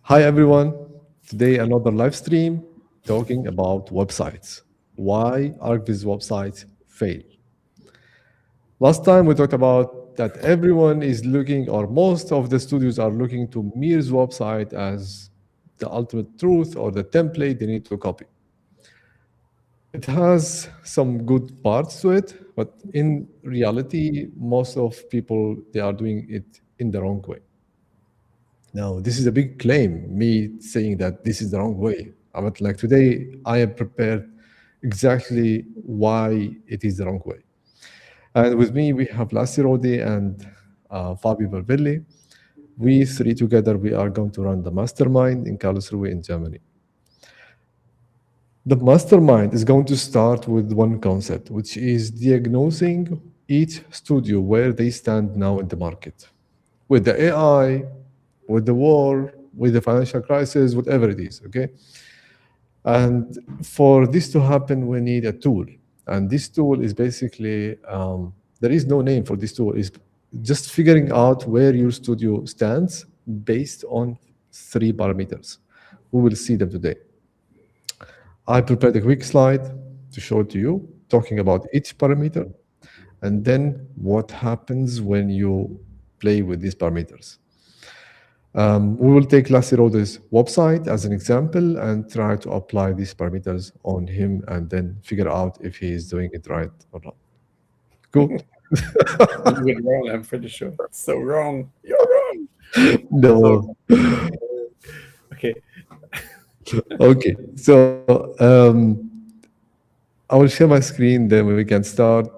Hi everyone. Today another live stream talking about websites. Why Archviz websites fail. Last time we talked about that everyone is looking, or most of the studios are looking to Mir's website as the ultimate truth or the template they need to copy. It has some good parts to it, but in reality, most of people they are doing it in the wrong way. Now, this is a big claim, me saying that this is the wrong way. But like today, I am prepared exactly why it is the wrong way. And with me, we have Lassi Rodi and Fabio Vervelli. We three together, we are going to run the Mastermind in Karlsruhe in Germany. The Mastermind is going to start with one concept, which is diagnosing each studio where they stand now in the market. With the AI, with the war, with the financial crisis, whatever it is, okay? And for this to happen, we need a tool. And this tool is basically, there is no name for this tool, is just figuring out where your studio stands based on 3 parameters. We will see them today. I prepared a quick slide to show it to you, talking about each parameter, and then what happens when you play with these parameters. We will take Lassi Rode's website as an example and try to apply these parameters on him and then figure out if he is doing it right or not. Cool? You're wrong, I'm pretty sure. So wrong. You're wrong. No. Okay. Okay. So I will share my screen, then we can start.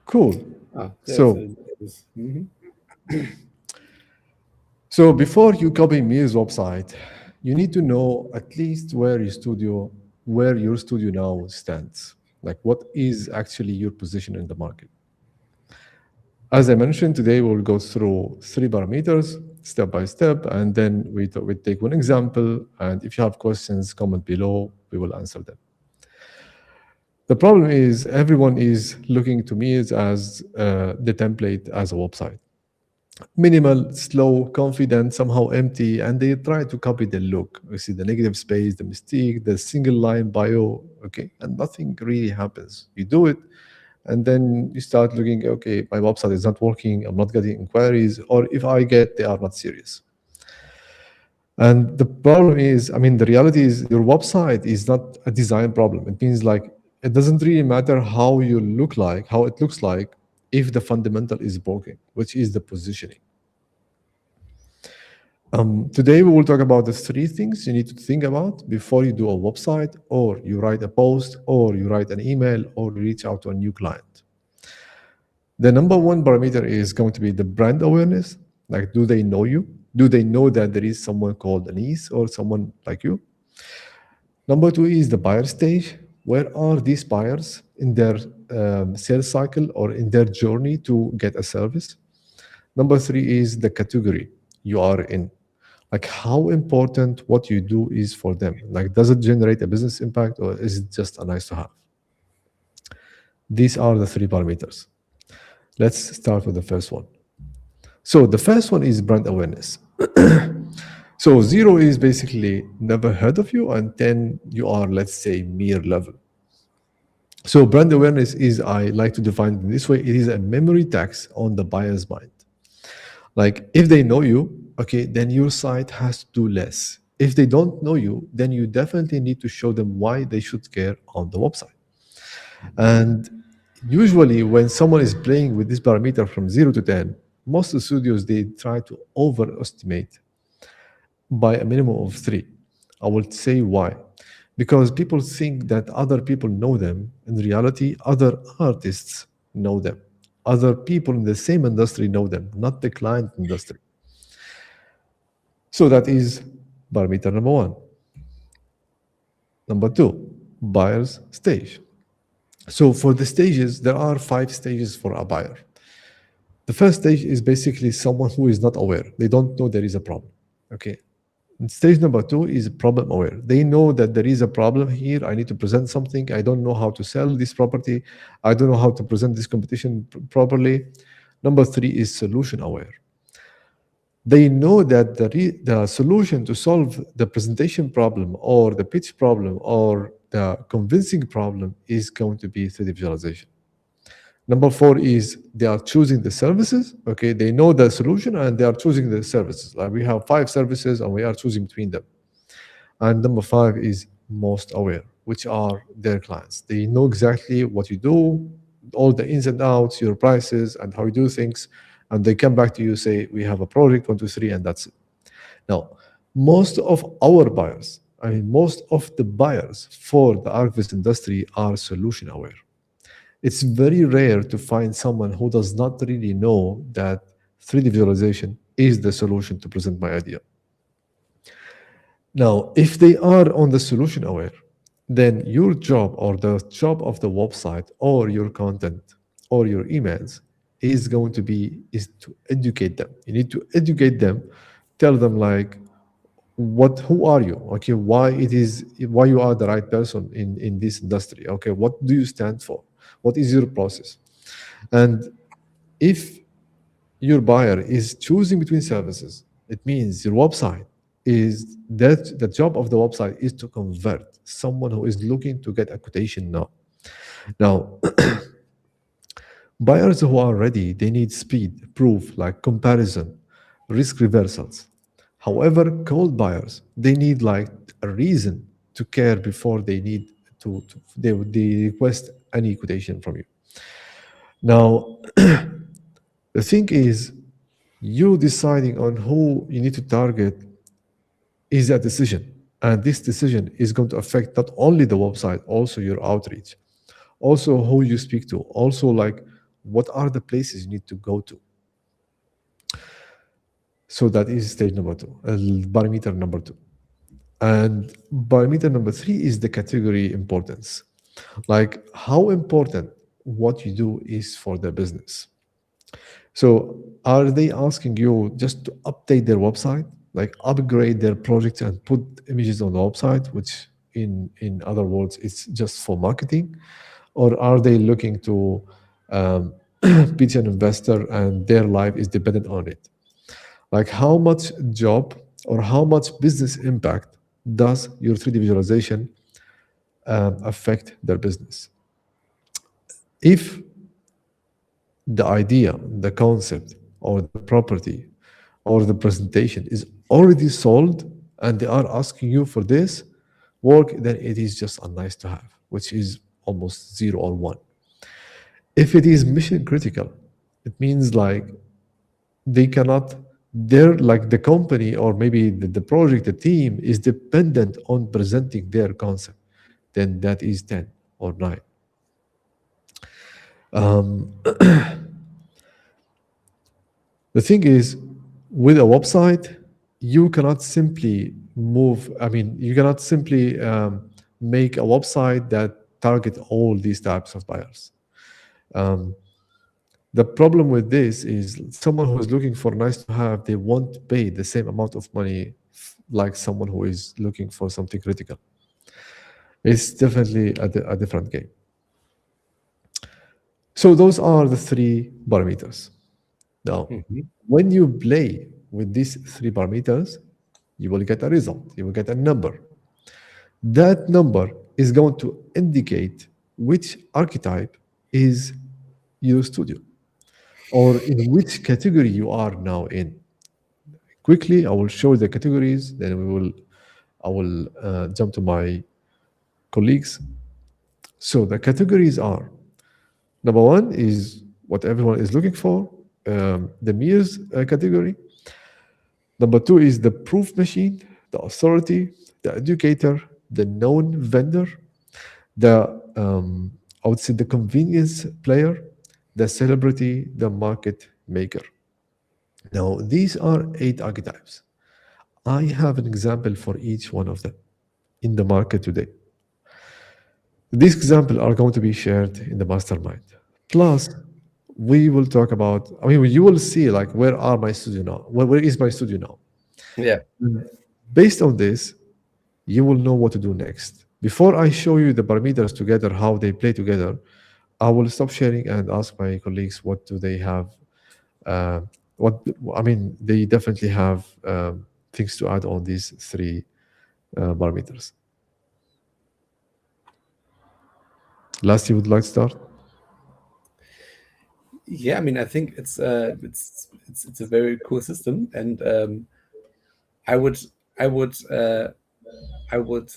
Cool. Yes, So, it is. Mhm. so before you copy Mir's website, you need to know at least where your studio now stands. Like what is actually your position in the market. As I mentioned, today we'll go through 3 parameters step by step, and then we take one example. And if you have questions, comment below, we will answer them. The problem is everyone is looking to me as the template as a website. Minimal, slow, confident, somehow empty, and they try to copy the look. You see the negative space, the mystique, the single line bio, okay, and nothing really happens. You do it, and then you start looking, okay, my website is not working, I'm not getting inquiries, or if I get, they are not serious. And the problem is, I mean, the reality is your website is not a design problem. It means like it doesn't really matter how you look like, how it looks like, if the fundamental is broken, which is the positioning. Today we will talk about the 3 things you need to think about before you do a website, or you write a post, or you write an email, or reach out to a new client. The number one parameter is going to be the brand awareness. Like, do they know you? Do they know that there is someone called Anis or someone like you? Number 2 is the buyer stage. Where are these buyers in their sales cycle or in their journey to get a service? Number 3 is the category you are in. Like, how important what you do is for them. Like, does it generate a business impact, or is it just a nice to have? These are the 3 parameters. Let's start with the first one. So the first one is brand awareness. So 0 is basically never heard of you, and 10 you are, let's say, mere level. So brand awareness is, I like to define it in this way, it is a memory tax on the buyer's mind. Like, if they know you, okay, then your site has to do less. If they don't know you, then you definitely need to show them why they should care on the website. And usually when someone is playing with this parameter from 0 to 10, most of the studios, they try to overestimate by a minimum of 3. I will say why. Because people think that other people know them. In reality, other artists know them. Other people in the same industry know them, not the client industry. So that is parameter number 1. Number 2, buyer's stage. So for the stages, there are 5 stages for a buyer. The first stage is basically someone who is not aware. They don't know there is a problem. Okay. And stage number 2 is problem aware. They know that there is a problem here. I need to present something. I don't know how to sell this property. I don't know how to present this competition properly. Number 3 is solution aware. They know that the solution to solve the presentation problem or the pitch problem or the convincing problem is going to be 3D visualization. Number 4 is they are choosing the services. Okay, they know the solution and they are choosing the services. Like we have 5 services and we are choosing between them. And number 5 is most aware, which are their clients. They know exactly what you do, all the ins and outs, your prices, and how you do things. And they come back to you, say, we have a project, 1, 2, 3, and that's it. Now, most of our buyers, I mean, most of the buyers for the Archviz industry are solution aware. It's very rare to find someone who does not really know that 3D visualization is the solution to present my idea. Now, if they are on the solution aware, then your job or the job of the website or your content or your emails is going to be is to educate them. You need to educate them, tell them like who are you? Okay, why you are the right person in this industry. Okay, what do you stand for? What is your process? And if your buyer is choosing between services, it means your website is that the job of the website is to convert someone who is looking to get a quotation now. Now, buyers who are ready, they need speed, proof, like comparison, risk reversals. However, cold buyers, they need like a reason to care before they need they request any quotation from you. Now, the thing is, you deciding on who you need to target is a decision. And this decision is going to affect not only the website, also your outreach, also who you speak to, also like what are the places you need to go to. So that is stage number 2, parameter number 2. And parameter number 3 is the category importance. Like how important what you do is for the business. So are they asking you just to update their website, like upgrade their projects and put images on the website, which in other words, it's just for marketing? Or are they looking to pitch an investor and their life is dependent on it? Like how much job or how much business impact does your 3D visualization affect their business? If the idea, the concept, or the property, or the presentation is already sold and they are asking you for this work, then it is just a nice to have, which is almost 0 or 1. If it is mission critical, it means like they cannot, they're like the company or maybe the project, the team is dependent on presenting their concept, then that is 10 or 9. The thing is, with a website, you cannot simply you cannot simply make a website that target all these types of buyers. The problem with this is someone who is looking for nice to have, they won't pay the same amount of money like someone who is looking for something critical. It's definitely a different game. So those are the 3 parameters. Now, when you play with these 3 parameters, you will get a result. You will get a number. That number is going to indicate which archetype is your studio or in which category you are now in. Quickly, I will show the categories, then I will jump to my colleagues. So the categories are, number 1 is what everyone is looking for, the mirrors category. Number 2 is the proof machine, the authority, the educator, the known vendor, the I would say the convenience player, the celebrity, the market maker. Now, these are 8 archetypes. I have an example for each one of them in the market today. These examples are going to be shared in the mastermind. Plus, we will talk about, I mean, you will see like, where are my studio now? Where is my studio now? Yeah. Based on this, you will know what to do next. Before I show you the parameters together, how they play together, I will stop sharing and ask my colleagues what do they have. Uh, what I mean, they definitely have things to add on these three parameters. Last, you would like to start? Yeah, I mean, I think it's a very cool system, and I would I would I would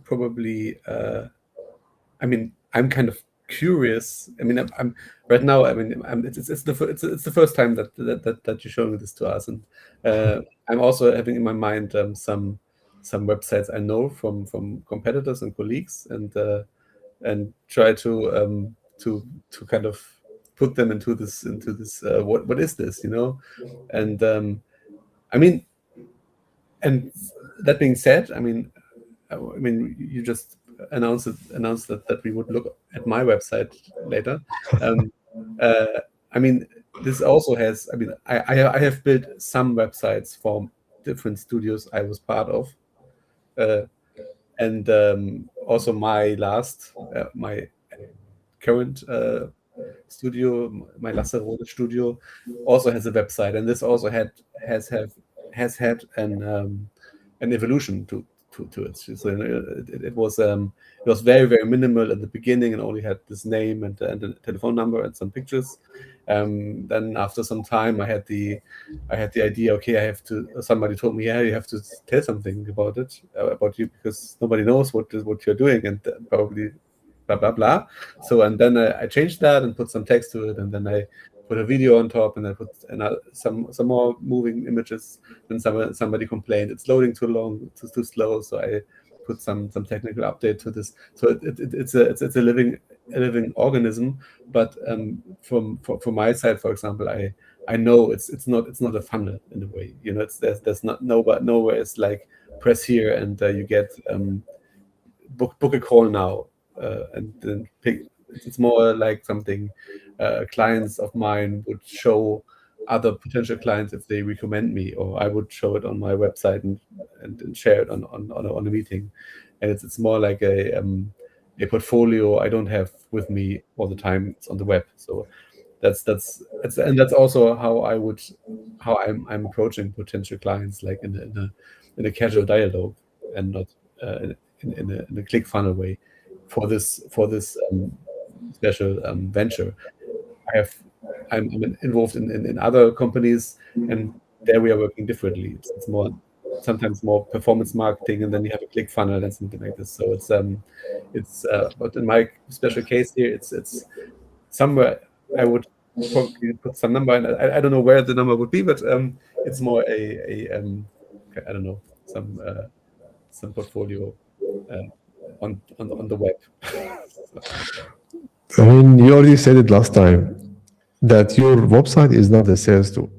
probably I mean, I'm kind of curious. I mean, I'm right now. I mean, it's the first time that you're showing this to us, and I'm also having in my mind some websites I know from competitors and colleagues, and try to kind of put them into this what is this, you know? And I mean, and that being said, I mean, you just announced that we would look at my website later. Um, uh, I mean, this also has. I mean, I have built some websites for different studios I was part of, uh, and also my current studio, my Lasserode studio, also has a website, and this also has had an evolution to it. So it was very very minimal at the beginning, and only had this name and a telephone number and some pictures. Then after some time, I had the idea. Okay, I have to. Somebody told me, yeah, you have to tell something about it, about you, because nobody knows what you're doing, and probably blah blah blah. So, and then I changed that and put some text to it, and then I put a video on top, and I put some more moving images. Then somebody complained it's loading too long, it's too slow. So I put some technical update to this. So it's a living organism. But from my side, for example, I know it's not a funnel in a way. You know, there's not nowhere it's like press here and you get book a call now, and then pick. It's more like something clients of mine would show other potential clients if they recommend me, or I would show it on my website and share it on a meeting. And it's more like a portfolio I don't have with me all the time. It's on the web. So that's also how I'm approaching potential clients, like in a casual dialogue, and not in a click funnel way for this special venture. I'm involved in other companies, and there we are working differently. It's more sometimes more performance marketing, and then you have a click funnel and something like this. So but in my special case here, it's somewhere I would probably put some number, and I don't know where the number would be, but it's more I don't know, some portfolio on the web. I mean, you already said it last time that your website is not a sales tool.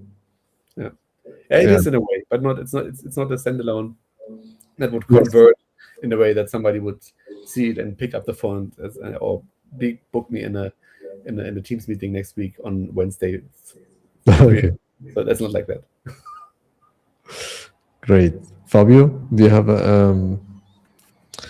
Yeah, it Yeah. is in a way, but not. It's not a standalone that would convert in a way that somebody would see it and pick up the phone or book me in a Teams meeting next week on Wednesday. Okay, So that's not like that. great. Fabio, do you have a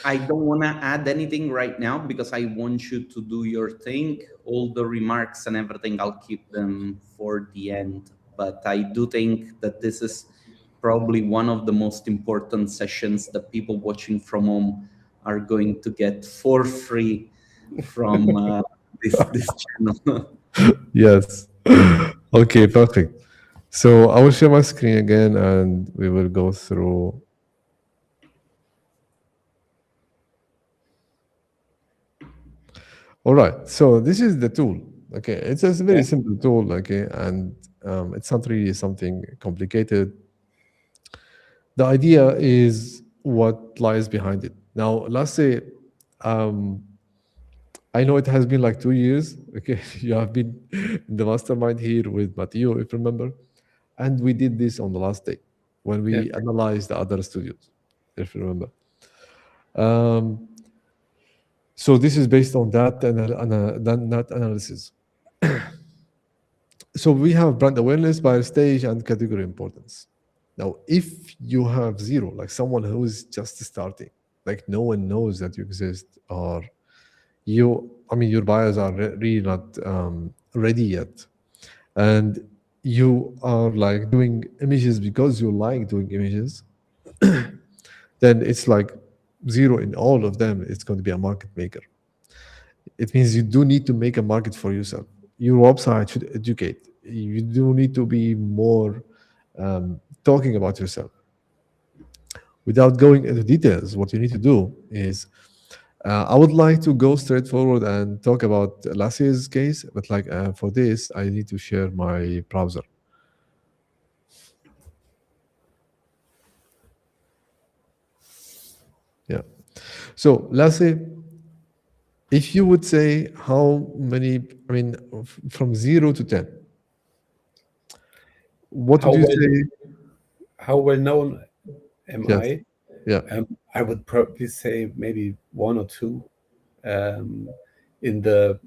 I don't want to add anything right now because I want you to do your thing. All the remarks and everything, I'll keep them for the end. But I do think that this is probably one of the most important sessions that people watching from home are going to get for free from this channel. yes? Okay, perfect. So I will share my screen again, and we will go through. All right. So this is the tool. Okay, it's a very simple tool. Okay, and it's not really something complicated. The idea is what lies behind it. Now, let's say, I know it has been like 2 years. Okay, you have been in the mastermind here with Matteo, if you remember, and we did this on the last day when we analyzed the other studios, if you remember. So this is based on that that analysis. So we have brand awareness, buyer stage, and category importance. Now, if you have zero, like someone who is just starting, like no one knows that you exist, or your buyers are really not ready yet, and you are like doing images because you like doing images, then it's like zero in all of them. It's going to be a market maker. It means you do need to make a market for yourself. Your website should educate. You do need to be more talking about yourself. Without going into details, what you need to do is, I would like to go straight forward and talk about Lassie's case, but like for this, I need to share my browser. Yeah. So Lassie, if you would say how many, from 0 to 10, what How would you well, say? how well known am Yes. I? Yeah. I would probably say maybe 1 or 2 in the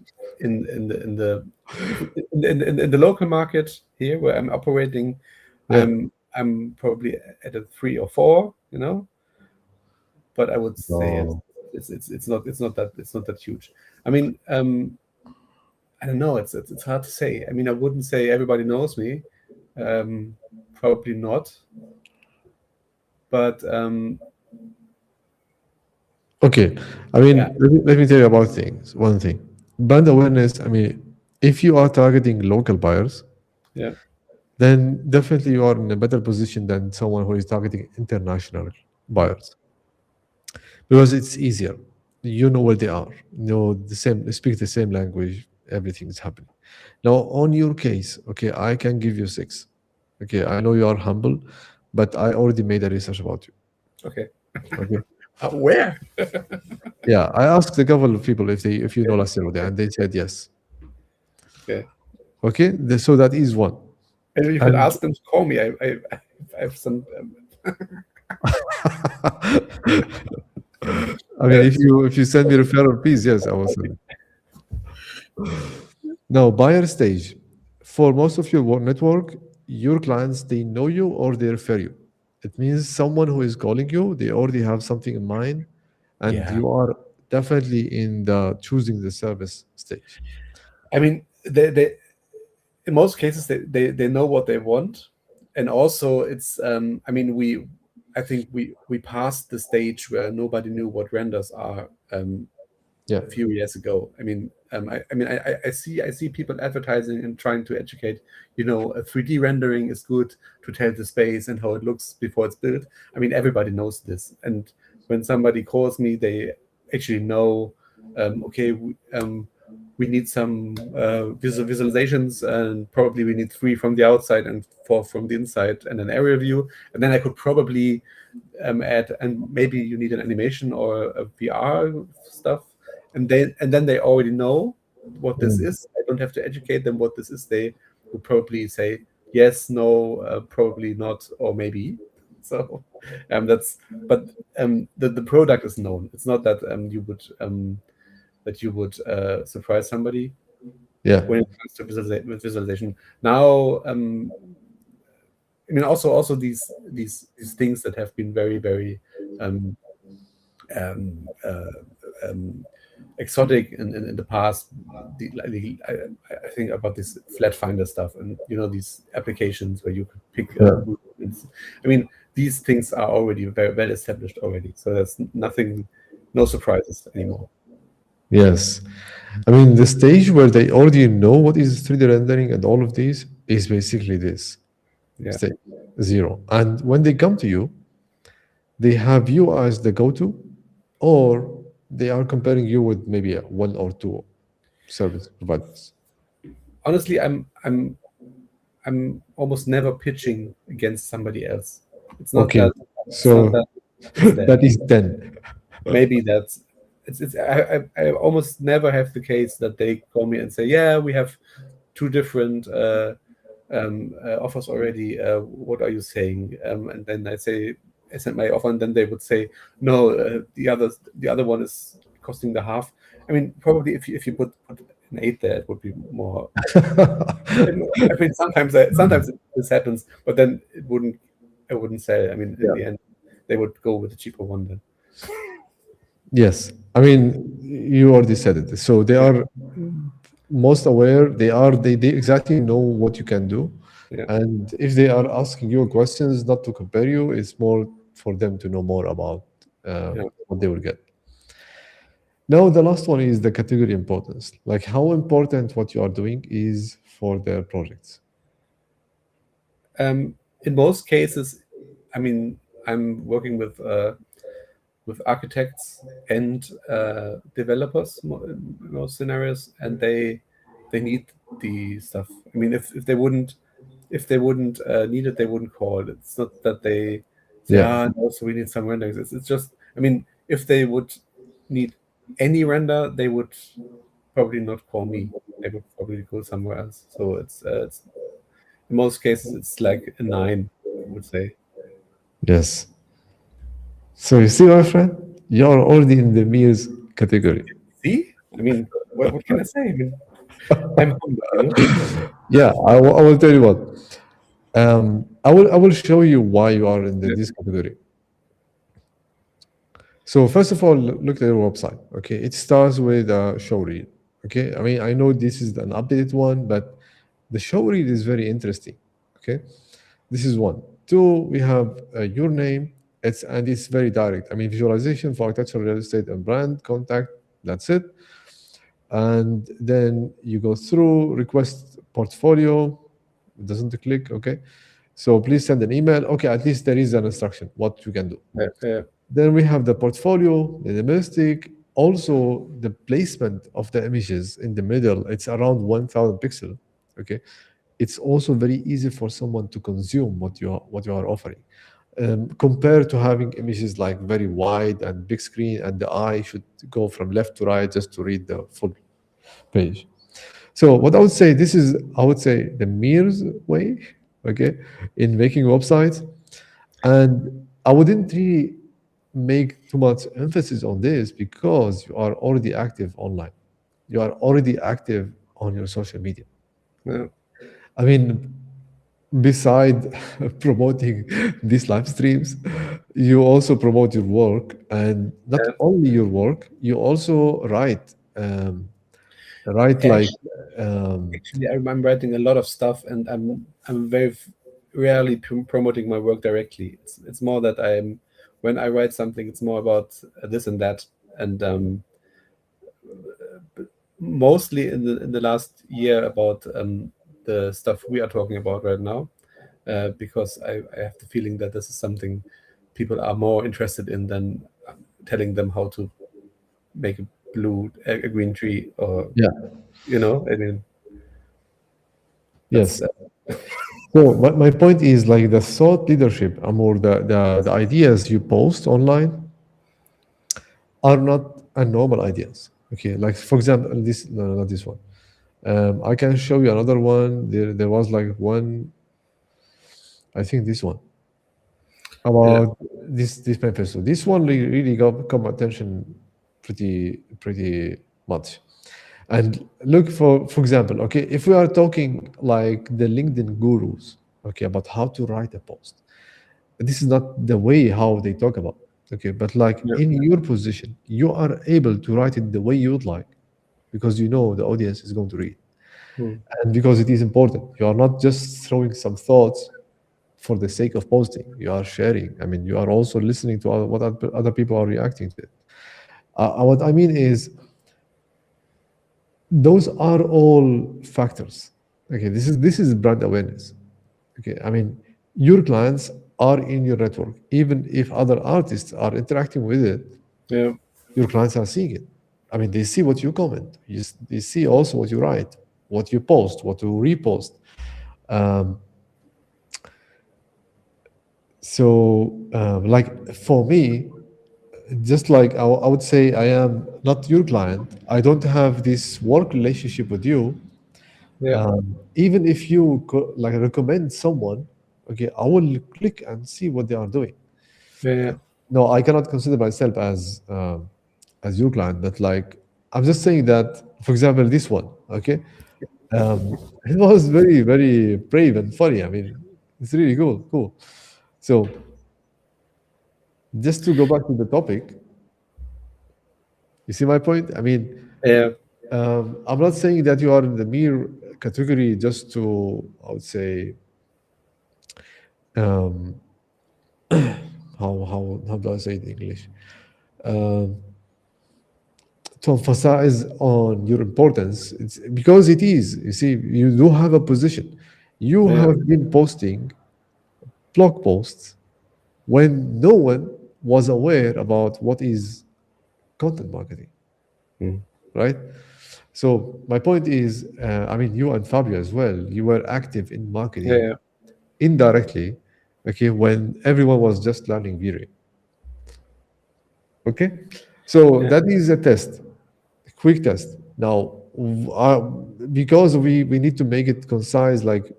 local market here where I'm operating. Yeah. I'm probably at a 3 or 4, but I would say No. it's not that huge. I mean, I don't know. It's hard to say. I mean, I wouldn't say everybody knows me. Probably not. But Okay. I mean, yeah, let me tell you about things. One thing, brand awareness. I mean, if you are targeting local buyers, yeah, then definitely you are in a better position than someone who is targeting international buyers, because it's easier. You know where they are. You know the same. Speak the same language. Everything is happening. Now, on your case, okay, I can give you 6. Okay, I know you are humble, but I already made a research about you. okay. Okay. Where? Yeah, I asked a couple of people if you know Lacerda, and they said yes. Okay. Okay, so that is one. Maybe you could ask them to call me. I have some. I mean, if you send me referral, please, yes, I will send it. Now, buyer stage. For most of your network, your clients, they know you or they refer you. It means someone who is calling you, they already have something in mind, and Yeah. you are definitely in the choosing the service stage. I mean, they in most cases they know what they want, and also it's. I mean, I think we passed the stage where nobody knew what renders are. Yeah. A few years ago. I mean, I see people advertising and trying to educate. A 3D rendering is good to tell the space and how it looks before it's built. I mean, everybody knows this. And when somebody calls me, they actually know. Okay, we need some visualizations, and probably we need 3 from the outside and 4 from the inside, and an area view. And then I could probably add, and maybe you need an animation or a VR stuff. And then they already know what this is. I don't have to educate them what this is. They will probably say yes, no, probably not, or maybe. So but the product is known. It's not that you would surprise somebody Yeah. when it comes to visualization. Now, I mean, also these things that have been very, very exotic in the past. I think about this flat finder stuff, and these applications where you could pick. I mean, these things are already very well established already, so there's nothing, no surprises anymore. Yes. I mean, the stage where they already know what is 3D rendering and all of these is basically this Yeah. stage 0. And when they come to you, they have you as the go-to, or they are comparing you with maybe 1 or 2 service providers. Honestly, I'm almost never pitching against somebody else. It's not Okay, that. so that is 10. Maybe that's it's I almost never have the case that they call me and say, yeah, we have 2 different offers already. What are you saying? And then I send my offer, and then they would say, no, the other one is costing the half. I mean, probably if you put an 8 there, it would be more. I mean, sometimes this happens, but then it wouldn't sell. I mean, in the end, they would go with the cheaper one then. Yes, I mean, you already said it. So they are most aware. They exactly know what you can do, Yeah. and if they are asking you questions, not to compare you, it's more for them to know more about what they will get. Now, the last one is the category importance. Like how important what you are doing is for their projects. In most cases, I mean, I'm working with architects and developers in most scenarios, and they need the stuff. I mean, if they wouldn't need it, they wouldn't call it. It's not that they say, no, so we need some renderings. It's just, I mean, if they would need any render, they would probably not call me. They would probably go somewhere else. So it's in most cases, it's like a 9, I would say. Yes. So you see, my friend, you're already in the meals category. See? I mean, what can I say? I mean, I'm humble, you know? Yeah, I will tell you what. I will show you why you are in this category. So first of all, look at your website. Okay, it starts with a show reel. Okay, I mean, I know this is an updated one, but the show reel is very interesting. Okay, this is one. Two, we have your name. It's very direct. I mean, visualization for architecture, real estate, and brand contact. That's it. And then you go through request portfolio. It doesn't click. Okay, so please send an email. Okay, at least there is an instruction what you can do. Then we have the portfolio, the domestic, also the placement of the images in the middle. It's around 1,000 pixels. Okay, it's also very easy for someone to consume what you are offering, compared to having images like very wide and big screen, and the eye should go from left to right just to read the full page. So what I would say, the Mir's way, okay, in making websites, and I wouldn't really make too much emphasis on this because you are already active online. You are already active on your social media. Yeah. I mean, beside promoting these live streams, you also promote your work, and not only your work, you also write. Like. Actually, I'm writing a lot of stuff, and I'm very rarely promoting my work directly. It's more that when I write something, it's more about this and that, and mostly in the last year about the stuff we are talking about right now, because I have the feeling that this is something people are more interested in than telling them how to make a green tree, or you know, I mean. Yes. So my point is, like, the thought leadership, or the ideas you post online are not normal ideas. Okay, like for example, not this one. I can show you another one. There was like one. I think this one about this manifesto. This one really got my attention pretty much. And look, for example, okay, if we are talking like the LinkedIn gurus, okay, about how to write a post, this is not the way how they talk about. Okay, but like in your position, you are able to write it the way you would like, because you know the audience is going to read, and because it is important. You are not just throwing some thoughts for the sake of posting. You are sharing. I mean, you are also listening to what other people are reacting to it. What I mean is, those are all factors. Okay, this is brand awareness. Okay, I mean, your clients are in your network. Even if other artists are interacting with it, your clients are seeing it. I mean, they see what you comment. They see also what you write, what you post, what you repost. Like for me, just like I would say, I am not your client. I don't have this work relationship with you. Even if you like recommend someone, okay, I will click and see what they are doing. No, I cannot consider myself as as your client, but like I'm just saying that, for example, this one, okay, it was very, very brave and funny. I mean, it's really cool. So just to go back to the topic, you see my point? I mean, Yeah. I'm not saying that you are in the mere category just to, I would say, um, how do I say it in English? Um, to emphasize on your importance. It's because it is. You see, you do have a position. You Yeah. have been posting blog posts when no one was aware about what is content marketing, right? So my point is, I mean, you and Fabio as well, you were active in marketing Yeah. indirectly, okay, when everyone was just learning Viri. Okay, so Yeah. that is a test, a quick test. Now, because we need to make it concise, like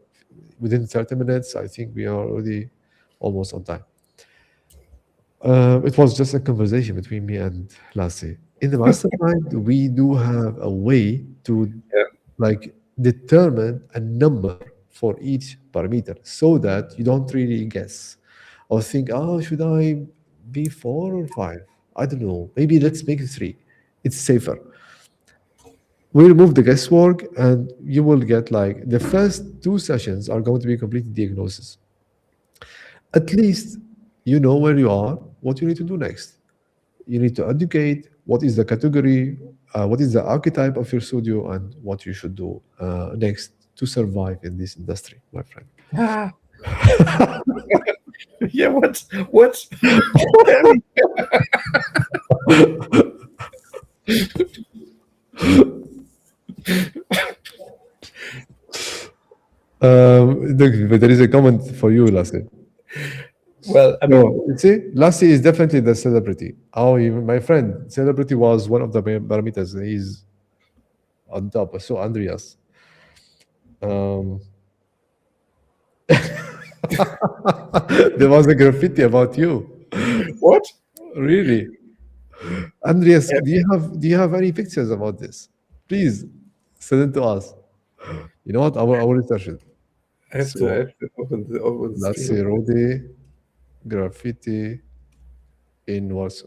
within 30 minutes, I think we are already almost on time. It was just a conversation between me and Lassie. In the mastermind, we do have a way to Yeah. like determine a number for each parameter so that you don't really guess or think, oh, should I be 4 or 5? I don't know. Maybe let's make it 3. It's safer. We remove the guesswork and you will get like the first 2 sessions are going to be complete diagnosis. At least you know where you are, what you need to do next. You need to educate what is the category, what is the archetype of your studio, and what you should do next to survive in this industry, my friend. Ah. Yeah. What? But there is a comment for you, Lassie. Well, I mean, So, you see, Lassie is definitely the celebrity. Oh, even my friend, celebrity was one of the parameters. He's on top. So, Andreas. Um, there was a graffiti about you. what? Really? Andreas, Yeah. do you have any pictures about this? Please send it to us. You know what? I will research it. I have So to open the let's stream. see, Rodi graffiti in Warsaw.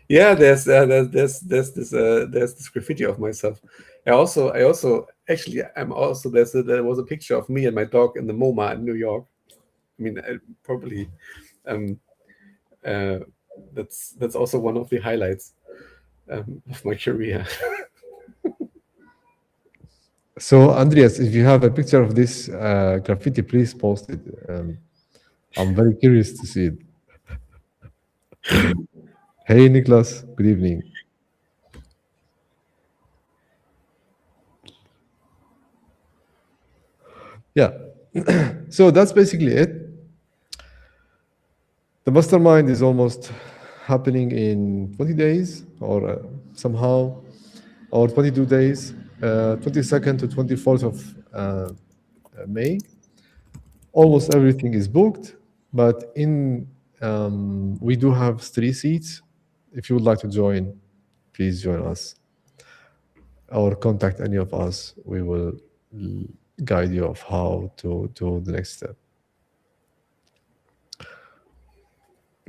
Yeah, there's this graffiti of myself. I also actually there was a picture of me and my dog in the MoMA in New York. I mean, probably that's also one of the highlights of my career. So Andreas, if you have a picture of this graffiti, please post it. I'm very curious to see it. Hey, Niklas. Good evening. Yeah. So that's basically it. The mastermind is almost happening in 20 days or somehow, or 22 days, 22nd to 24th of May. Almost everything is booked, but we do have 3 seats. If you would like to join, please join us or contact any of us. We will guide you of how to do the next step.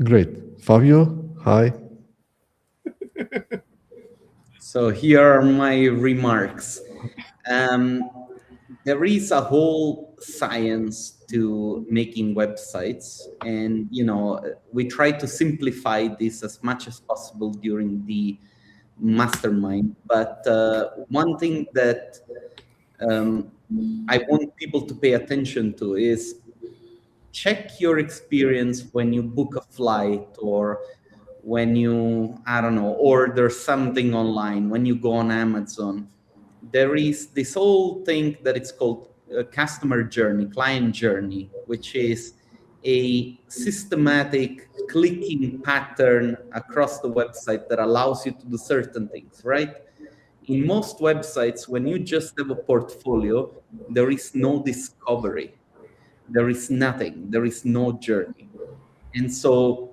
Great. Fabio, hi. So here are my remarks. There is a whole science to making websites, and we try to simplify this as much as possible during the mastermind. But one thing that I want people to pay attention to is check your experience when you book a flight, or when you, I don't know, order something online, when you go on Amazon. There is this whole thing that it's called customer journey, client journey, which is a systematic clicking pattern across the website that allows you to do certain things, right? In most websites, when you just have a portfolio, there is no discovery. There is nothing. There is no journey. And so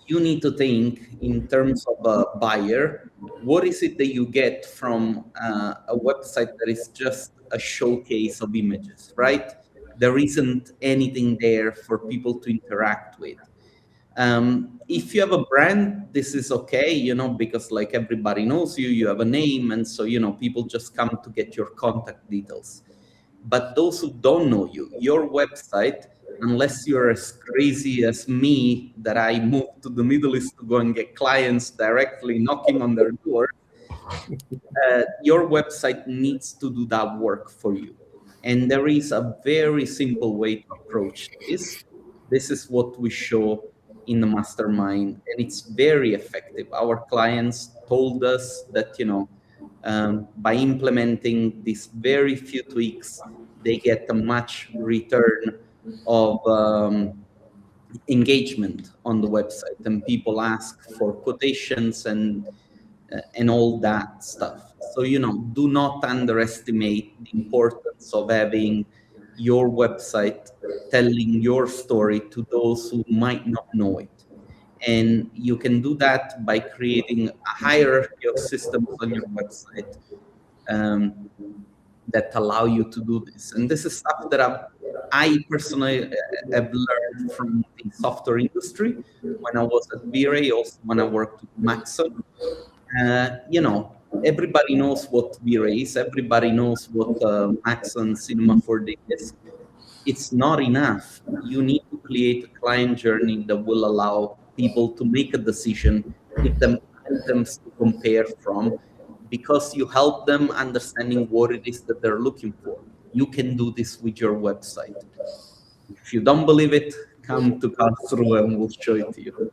you need to think in terms of a buyer. What is it that you get from a website that is just a showcase of images, right? There isn't anything there for people to interact with. If you have a brand, this is okay, because like everybody knows you, you have a name, and so people just come to get your contact details. But those who don't know you, your website, unless you're as crazy as me, that I moved to the Middle East to go and get clients directly knocking on their door, your website needs to do that work for you. And there is a very simple way to approach this. This is what we show in the Mastermind, and it's very effective. Our clients told us that, by implementing these very few tweaks, they get a much return of engagement on the website, and people ask for quotations and all that stuff. So, do not underestimate the importance of having your website telling your story to those who might not know it. And you can do that by creating a hierarchy of systems on your website that allow you to do this. And this is stuff that I personally have learned from the software industry when I was at V-Ray, also when I worked with Maxon. Everybody knows what V-Ray is. Everybody knows what Maxon Cinema 4D is. It's not enough. You need to create a client journey that will allow people to make a decision, give them items to compare from, because you help them understanding what it is that they're looking for. You can do this with your website. If you don't believe it, come to Karlsruhe and we'll show it to you.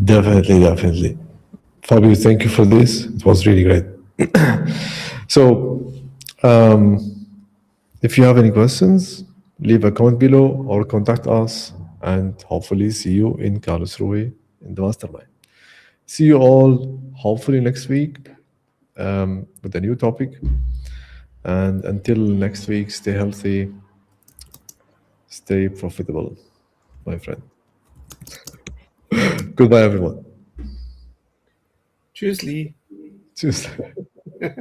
Definitely. Fabio, thank you for this. It was really great. So, if you have any questions, leave a comment below or contact us, and hopefully see you in Karlsruhe in the Mastermind. See you all hopefully next week with a new topic. And until next week, stay healthy, stay profitable, my friend. Goodbye, everyone. Tschüssli. Tschüss.